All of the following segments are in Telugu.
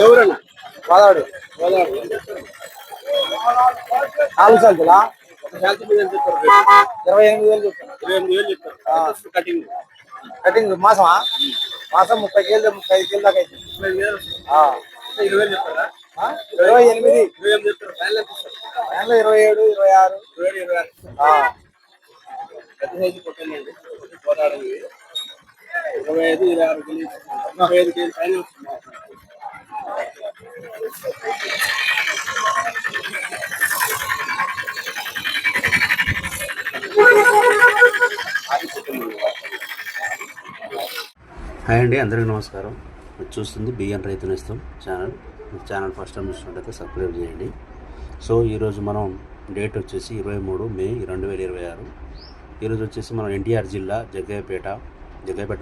ఎవరన్నా గోదావరి నాలుగు సంచులా 28,000 చెప్తారు. కటింగ్ కటింగ్ మాసమా? మాసం 30 కేజీలు 35 కేజీలు దాకా అయితే 20,000 చెప్తారా? 28 చెప్తారు. ఫ్యాన్లో 27 26 పెద్ద సైజు కొట్టండి. పోరాడు 25 26 కేజీ 35 కేజీ పైన వస్తుంది. హాయ్ అండి, అందరికీ నమస్కారం. మీరు చూస్తుంది బిఎన్ రైతు నేస్తం ఛానల్ ఫస్ట్ టైం చూసినట్టయితే సబ్స్క్రైబ్ చేయండి. సో ఈరోజు మనం డేట్ వచ్చేసి 23 మే 2026. ఈరోజు వచ్చేసి మనం ఎన్టీఆర్ జిల్లా జగ్గయ్యపేట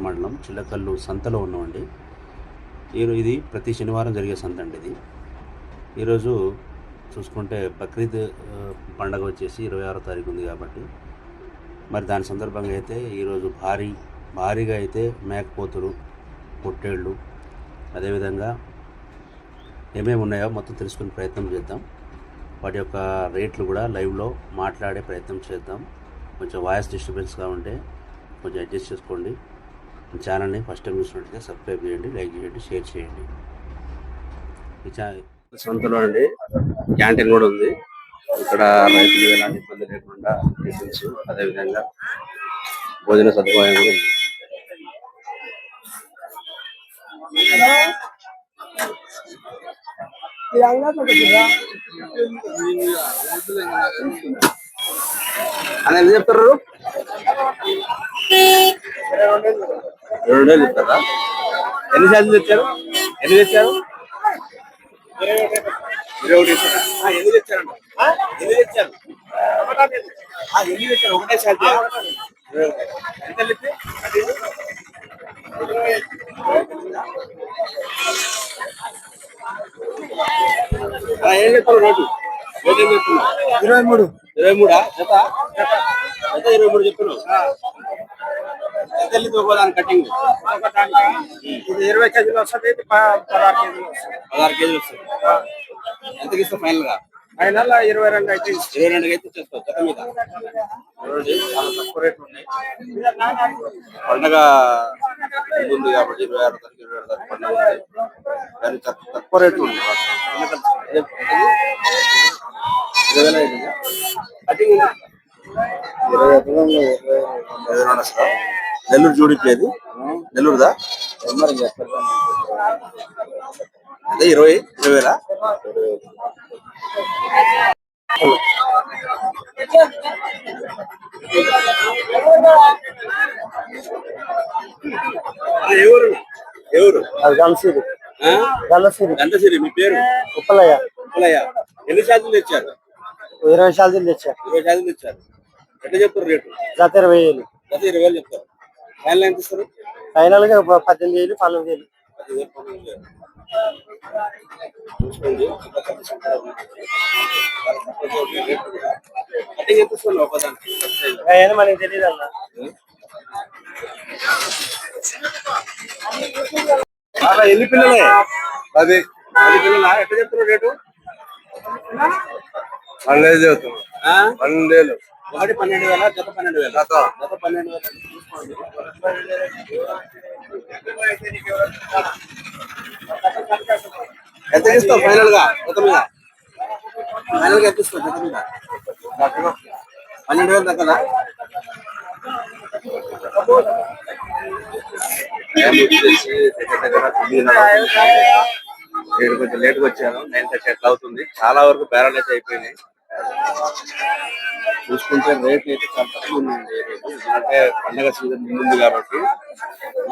మండలం చిల్లకల్లు సంతలో ఉన్నామండి. ఇది ప్రతి శనివారం జరిగే సంత అండి. ఇది ఈరోజు చూసుకుంటే బక్రీద్ పండగ వచ్చేసి 26వ తారీఖు ఉంది కాబట్టి మరి దాని సందర్భంగా అయితే ఈరోజు భారీగా అయితే మేకపోతులు, పొట్టేళ్ళు, అదేవిధంగా ఏమేమి ఉన్నాయో మొత్తం తెలుసుకునే ప్రయత్నం చేద్దాం. వాటి యొక్క రేట్లు కూడా లైవ్లో మాట్లాడే ప్రయత్నం చేద్దాం. కొంచెం వాయిస్ డిస్టర్బెన్స్గా ఉంటే కొంచెం అడ్జస్ట్ చేసుకోండి. ఛానల్ని ఫస్ట్ టైం చూసినట్లయితే సబ్స్క్రైబ్ చేయండి, లైక్ చేయండి, షేర్ చేయండి. ఈ సంతలో అండి క్యాంటీన్ కూడా ఉంది. ఇక్కడ రైతులు ఎలాంటి ఇబ్బంది లేకుండా టిఫిన్స్, అదేవిధంగా భోజన సదుపాయం కూడా ఉంది. అని ఎంత చెప్తారు? 2,000 చెప్తారా? ఎన్ని ఛార్జీలు తెచ్చారు? ఎన్ని తెచ్చారు? 21 ఎన్ని తెచ్చారంట? ఎన్ని తెచ్చారు? ఒకటే ఛార్జీ. ఎంత ఏం చెప్తారు? రేటు ఏం చెప్తున్నా? 23. 23 జత 23 చెప్తున్నావు. ఎంత వెళ్ళింది ఒకదాని కటింగ్? ఇది 20 కేజీలు వస్తుంది, 16 కేజీలు వస్తుంది. 16 కేజీలు వస్తుంది. ఎంతకి ఇస్తావు ఫైనల్ గా? ఫైనల్ 22 అయితే 22 అయితే చేస్తావు జత మీద. చాలా తక్కువ రేట్లు ఉన్నాయి. పండగ ఉంది కాబట్టి 26 తారీఖు 27 తారీఖు పండుగ ఉంది. కానీ తక్కువ రేట్లు ఉంది. నెల్లూరు చూడిట్లేదు. నెల్లూరుదా? అదే 20,000. ఎవరు? గంటసిరి. మీ పేరు? ఉప్పలయ్య. ఎన్ని ఛార్జీలు తెచ్చారు? 20 ఛార్జీలు తెచ్చారు. 20 ఛార్జీలు తెచ్చారు. ఎట్లా చెప్తారు రేటు? జత 20,000. జత 20,000 చెప్తారు. ఫైనల్ ఎంత ఇస్తారు? ఫైనల్ గా 18,000 12,000. చూసుకోండి. ఎంత ఇస్తున్నావు ఒకదానికి? మనకి తెలియదు అన్న. ఎన్ని పిల్లలే? 10 పిల్లలా? ఎట్లా చెప్తున్నారు రేటు? 12,000 చెప్తున్నారు. 12,000. ఒకటి 12,000, జత 12,000. జత 12,000 చూసుకోండి. ఎంత ఇస్తావు ఫైనల్ గా జత మీద? ఫైనల్ గా ఎంత ఇస్తావు జత మీద? 12,000 తగ్గదా? కొంచెం లేట్గా వచ్చాను. 9:30 ఎట్లా అవుతుంది. చాలా వరకు బేరాలు అయితే అయిపోయినాయి. చూసుకుంటే రేట్లు అయితే చాలా తక్కువ ఉందండి. ఎందుకంటే పండగ సీజన్ ముందు కాబట్టి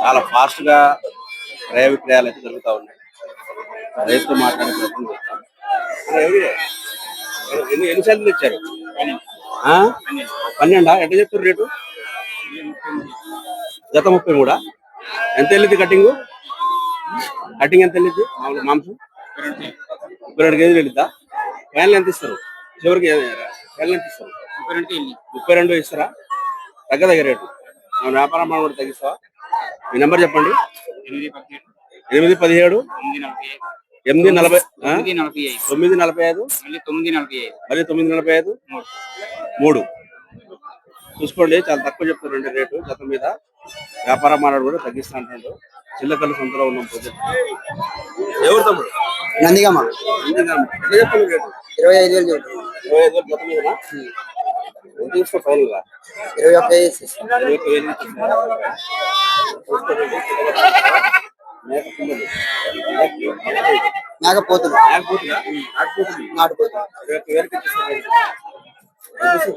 చాలా ఫాస్ట్ గా క్రయ విక్రయాలు అయితే జరుగుతూ ఉన్నాయి. రైతుతో మాట్లాడే ప్రయత్నం చేస్తాం. ఎన్ని సార్లు ఇచ్చారు? 12. ఎట్లా చెప్తారు రేటు? జత 33. ఎంత వెళ్ళింది కటింగ్? కటింగ్ ఎంత వెళ్ళింది? మాంసం 32 కేజీలు వెళ్ళిద్దా? ఫైనల్ ఎంత ఇస్తారు? చివరికి ఫైనల్ ఎంత ఇస్తారు? 32 ఇస్తారా? తగ్గదగ్గ రేటు వ్యాపారం కూడా తగ్గిస్తావా? మీ నెంబర్ చెప్పండి. 817 817 840 945 మళ్ళీ 945 3. చూసుకోండి, చాలా తక్కువ చెప్తారండి రేటు. జత మీద వ్యాపారం మాట్లాడు కూడా తగ్గిస్తా అంటాడు. చిల్లకల్లు సంతలో ఉన్నాం. ఎవరు తమ్ముడు? నందిగామ ఎట్లా చెప్తాను రేటు? 25,000 చెప్పు. 25,000 జత మీద ఎంత తీసుకో ఫైనల్ గా? 21,000 21,000 చూసుకోండి. మేకపోతులు నాటుపోతుందా? నాటుపోతులు 21,000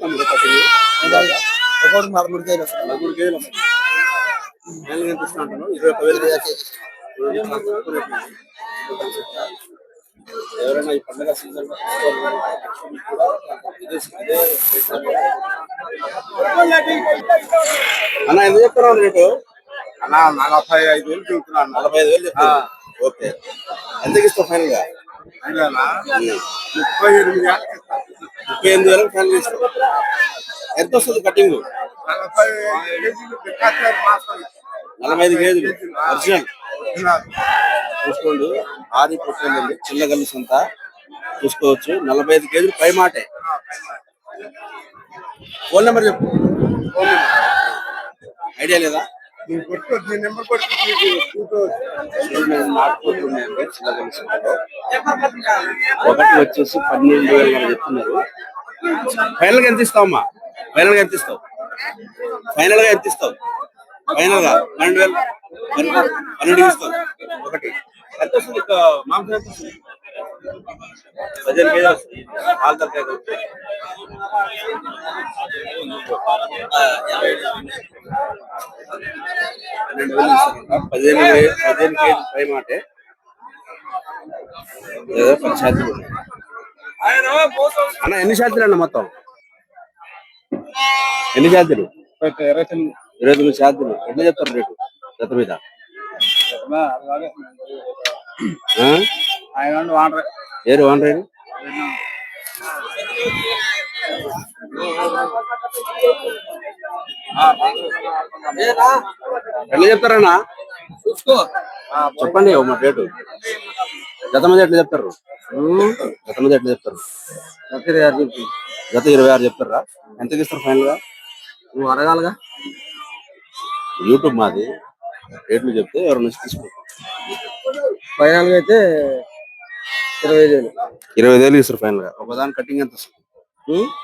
తమ్ముడు కట్టింది. ఒక్కొక్కటి 13 కేజీలు వస్తాయి. 4 కేజీలు వస్తాయి. ఫైనల్ ఎంత ఇస్తా అంటాను? 21,000. ఎవరైనా ఈ పండుగ సీజన్ లో అన్న ఎంత చెప్తున్నావు రేటు? అన్న 45,000 చూస్తున్నాను. 45,000 చెప్తాను. ఓకే, ఎంతకి ఇస్తావు ఫైనల్ గా? 38,000 ఫైనల్ ఇస్తావు. ఎంత వస్తుంది కటింగ్? 45 కేజీలు ఒరిజినల్. చూసుకోండి, ఆది పుట్టిందండి. చిల్లగల్లు సంత చూసుకోవచ్చు. 45 కేజీలు పై మాటే. ఫోన్ నెంబర్ చెప్పు. ఐడియా లేదా? నాటుకుంటున్నాయండి చిల్లగల్లు సంతలో. ఒకటి వచ్చేసి 12,000 చెప్తున్నారు. ఫైనల్ గా ఎంత ఇస్తావమ్మా? ఫైనల్ గా ఎంత ఇస్తావు? ఫైనల్ గా ఎంత ఇస్తావు? ఫైనల్ గా 12,000 12 ఇస్తావు. ఒకటి ఎంత వస్తుంది మాంసం? ఎంత వస్తుంది? 15 కేజీలు వస్తుంది. పాలు తరకాయ 12,000 ఇస్తారంట. 15 కేజీలు పై మాటే. లేదా 10 శాతాలు ఉన్నాయి అన్న. ఎన్ని శాతాలు అన్న మొత్తం? ఎన్ని శాతాలు? 29 శాతాలు. ఎట్లా చెప్తారు రేటు జత మీద? ఏరు ఆన్లైన్ ఎట్లా చెప్తారన్నా? చెప్పండి మా రేటు. జత మీద ఎట్లా చెప్తారు? జత మీద ఎట్లా చెప్తారు? జత 26 చెప్తారా? ఎంతకి ఇస్తారు ఫైనల్ గా? నువ్వు అడగాలిగా. యూట్యూబ్ మాది. రేట్లు చెప్తే ఎవరి నుంచి తీసుకుంటారు. ఫైనల్ గా అయితే 25,000. 25,000 ఇస్తారు ఫైనల్ గా. ఒకదాని కటింగ్ ఎంత వస్తుంది?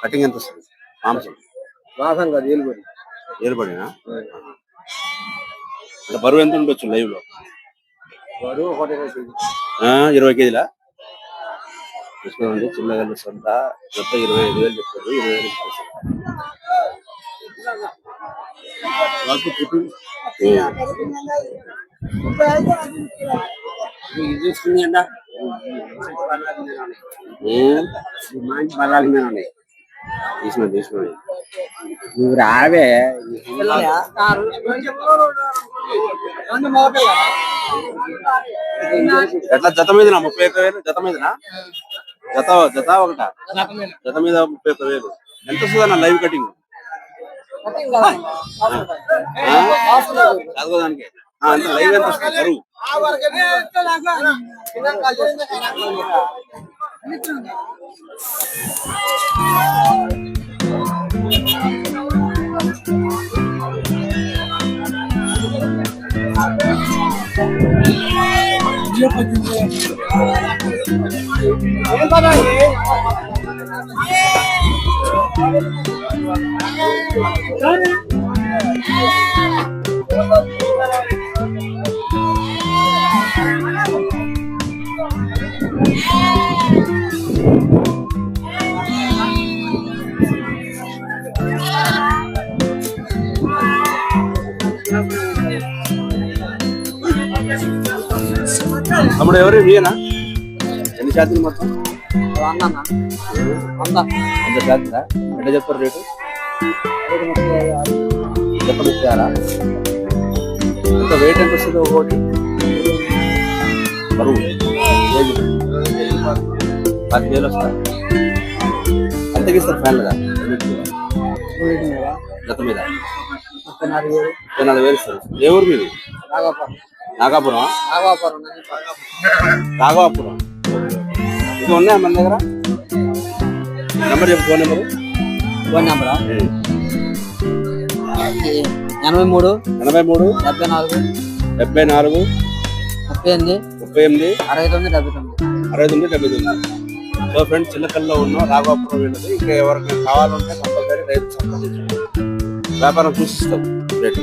కటింగ్ ఎంత వస్తుంది? మాంసం మాసం కాదు, ఏలుబడి. ఏర్పడినా అంటే బరువు ఎంత ఉండొచ్చు లైవ్ లో? 20 కేజీలా? చూసుకోండి, చిన్నగల్లు సొంత జత 25,000 చెప్తారు. 25,000 తీసుకుంది అంట. తీసుకున్నా నువ్వు రావే. ఎట్లా జత మీదనా? 31,000 జత మీదనా? జత జత ఒకట జత మీద 31,000. ఎంత వస్తుంది అన్న లైవ్ కటింగ్? దానికి అంత లైవ్ ఎంత వస్తుంది బరువు? తమ్ముడు ఎవరు మీనా? ఎన్ని శాతం మొత్తం? 100 శాతం. ఎట్లా చెప్తారు రేటు? చెప్పారా? ఎంత వెయిట్ ఎంత వస్తుంది ఒకటి బరువు? 10,000 వస్తారు. ఎంతకి ఇస్తారు ఫైనల్ గా జత మీద? 34,000 ఇస్తారు. ఏ ఊరు మీరు? నాగాపురం నాగాపురం రాఘవాపురం ఇది ఉన్నాయా మన దగ్గర? నెంబర్ చెప్పు, ఫోన్ నెంబరు. ఫోన్ నెంబరా 83 83 74 74 38 38 69 79. 69. సో ఫ్రెండ్స్, చిన్నకల్లో ఉన్నాం, రాఘవాపురం వెళ్ళదు. ఇంకా ఎవరికైనా కావాలంటే కంపల్సరీ రైతు సంప్రదించండి, వ్యాపారం చూసిస్తాం రేటు.